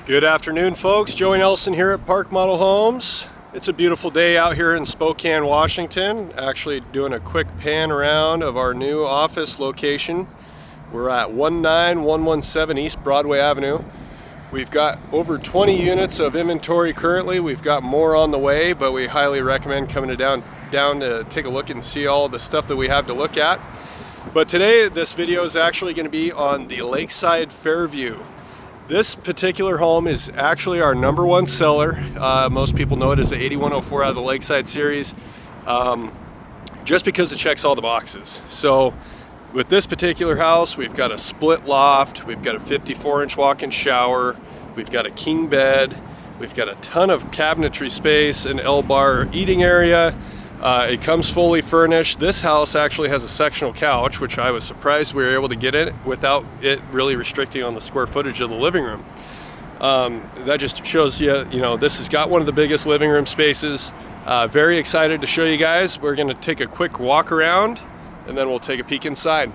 Good afternoon, folks. Joey Nelson here at Park Model Homes. It's a beautiful day out here in Spokane, Washington. Actually doing a quick pan around of our new office location. We're at 19117 East Broadway Avenue. We've got over 20 units of inventory currently. We've got more on the way, but we highly recommend coming down to take a look and see all the stuff that we have to look at. But today, this video is actually going to be on the Lakeside Fairview. This particular home is actually our #1 seller. Most people know it as the 8104 out of the Lakeside series, just because it checks all the boxes. So with this particular house, we've got a split loft, we've got a 54-inch walk-in shower, we've got a king bed, we've got a ton of cabinetry space, an L-bar eating area. It comes fully furnished. This house actually has a sectional couch, which I was surprised we were able to get it without it really restricting on the square footage of the living room. That just shows you, this has got one of the biggest living room spaces. Very excited to show you guys. We're going to take a quick walk around and then we'll take a peek inside.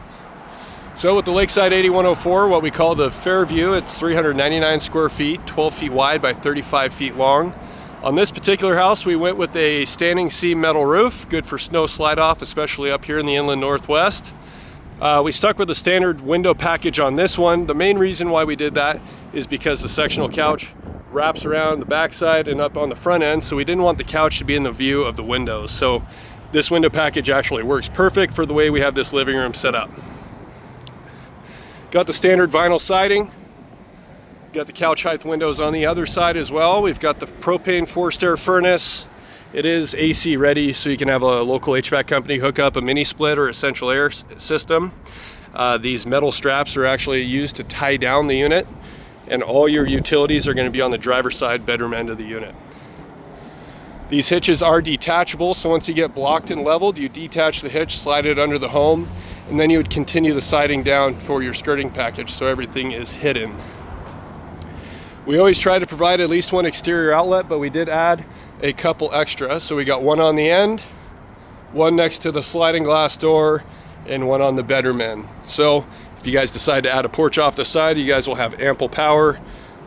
So with the Lakeside 8104, what we call the Fairview, it's 399 square feet, 12 feet wide by 35 feet long. On this particular house, we went with a standing seam metal roof, good for snow slide off, especially up here in the inland northwest. We stuck with the standard window package on this one. The main reason why we did that is because the sectional couch wraps around the backside and up on the front end, so we didn't want the couch to be in the view of the windows. So this window package actually works perfect for the way we have this living room set up. Got the standard vinyl siding. Got the couch height windows on the other side as well. We've got the propane forced air furnace. It is AC ready, so you can have a local HVAC company hook up a mini split or essential air system. These metal straps are actually used to tie down the unit, and all your utilities are going to be on the driver's side bedroom end of the unit. These hitches are detachable, so once you get blocked and leveled, you detach the hitch, slide it under the home, and then you would continue the siding down for your skirting package, so everything is hidden. We always try to provide at least one exterior outlet, but we did add a couple extra. So we got one on the end, one next to the sliding glass door, and one on the bedroom end. So if you guys decide to add a porch off the side, you guys will have ample power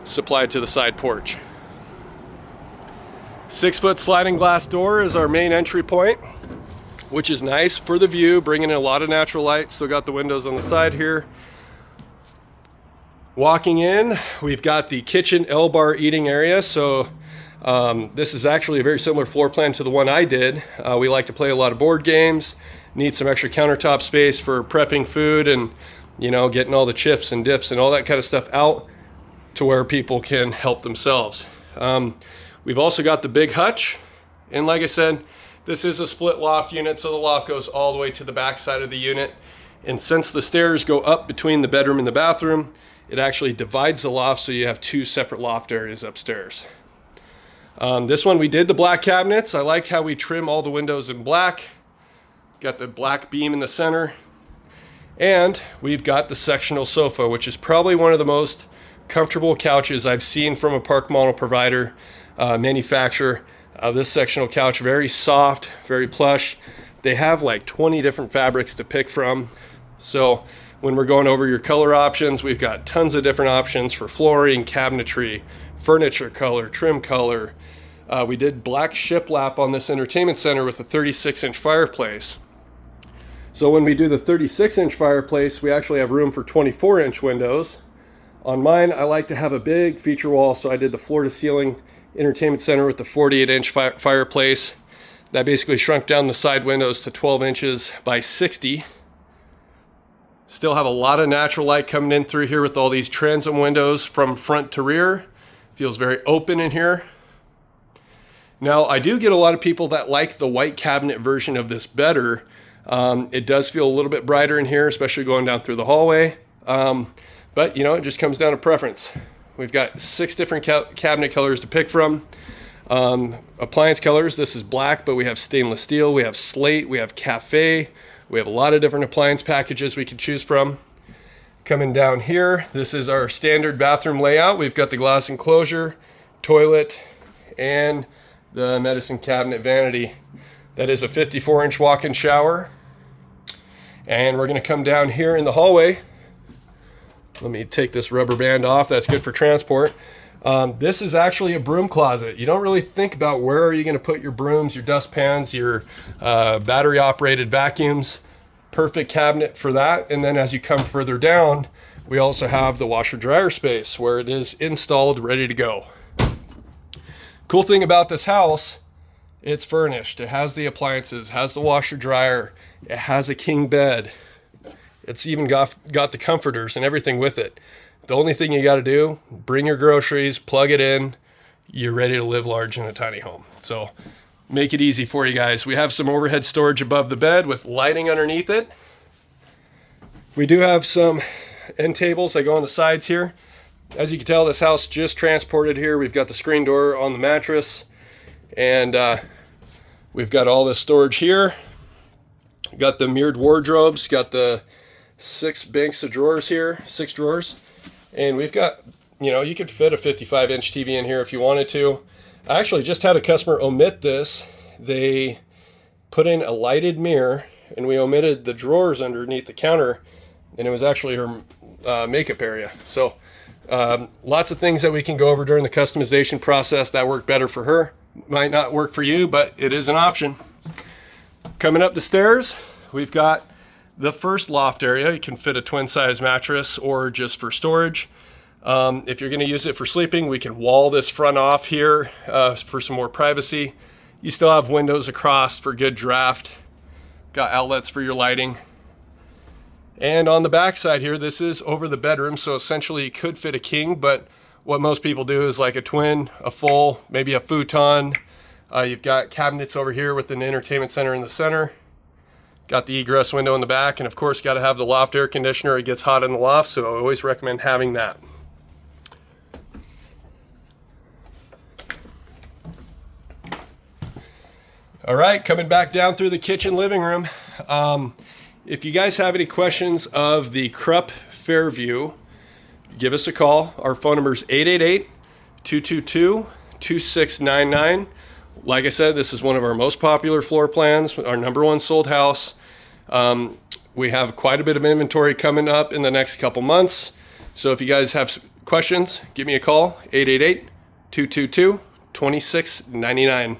supplied to the side porch. 6-foot sliding glass door is our main entry point, which is nice for the view, bringing in a lot of natural light. Still got the windows on the side here. Walking in, we've got the kitchen L-bar eating area. So this is actually a very similar floor plan to the one I did. We like to play a lot of board games, need some extra countertop space for prepping food and, getting all the chips and dips and all that kind of stuff out to where people can help themselves. We've also got the big hutch. And like I said, this is a split loft unit, so the loft goes all the way to the back side of the unit. And since the stairs go up between the bedroom and the bathroom, it actually divides the loft, so you have two separate loft areas upstairs. This one we did the black cabinets. I like how we trim all the windows in black. Got the black beam in the center. And we've got the sectional sofa, which is probably one of the most comfortable couches I've seen from a park model provider, manufacturer. This sectional couch, very soft, very plush. They have like 20 different fabrics to pick from. So when we're going over your color options, we've got tons of different options for flooring, cabinetry, furniture color, trim color. We did black shiplap on this entertainment center with a 36-inch fireplace. So when we do the 36-inch fireplace, we actually have room for 24-inch windows. On mine, I like to have a big feature wall, so I did the floor-to-ceiling entertainment center with the 48-inch fireplace. That basically shrunk down the side windows to 12 inches by 60. Still have a lot of natural light coming in through here with all these transom windows from front to rear. Feels very open in here. Now, I do get a lot of people that like the white cabinet version of this better. It does feel a little bit brighter in here, especially going down through the hallway. But, it just comes down to preference. We've got 6 different cabinet colors to pick from. Appliance colors, this is black, but we have stainless steel, we have slate, we have cafe. We have a lot of different appliance packages we can choose from. Coming down here, this is our standard bathroom layout. We've got the glass enclosure, toilet, and the medicine cabinet vanity. That is a 54-inch walk-in shower. And we're going to come down here in the hallway. Let me take this rubber band off. That's good for transport. This is actually a broom closet. You don't really think about where are you going to put your brooms, your dustpans, your battery operated vacuums. Perfect cabinet for that. And then as you come further down, we also have the washer dryer space where it is installed, ready to go. Cool thing about this house, it's furnished. It has the appliances, has the washer dryer, it has a king bed. It's even got the comforters and everything with it. The only thing you got to do, bring your groceries, plug it in, you're ready to live large in a tiny home. So make it easy for you guys. We have some overhead storage above the bed with lighting underneath it. We do have some end tables that go on the sides here. As you can tell, this house just transported here. We've got the screen door on the mattress, and we've got all this storage here. Got the mirrored wardrobes, got the 6 banks of drawers here, 6 drawers. And we've got, you could fit a 55-inch TV in here if you wanted to. I actually just had a customer omit this. They put in a lighted mirror, and we omitted the drawers underneath the counter, and it was actually her makeup area. So lots of things that we can go over during the customization process that work better for her. Might not work for you, but it is an option. Coming up the stairs, we've got the first loft area. You can fit a twin size mattress or just for storage. If you're going to use it for sleeping, we can wall this front off here for some more privacy. You still have windows across for good draft. Got outlets for your lighting. And on the back side here, this is over the bedroom, so essentially you could fit a king, but what most people do is like a twin, a full, maybe a futon. You've got cabinets over here with an entertainment center in the center. Got the egress window in the back, and of course got to have the loft air conditioner. It gets hot in the loft, so I always recommend having that. All right, coming back down through the kitchen living room. If you guys have any questions of the Kropf Fairview, give us a call. Our phone number is 888-222-2699. Like I said, this is one of our most popular floor plans, our #1 sold house. We have quite a bit of inventory coming up in the next couple months. So if you guys have questions, give me a call, 888-222-2699.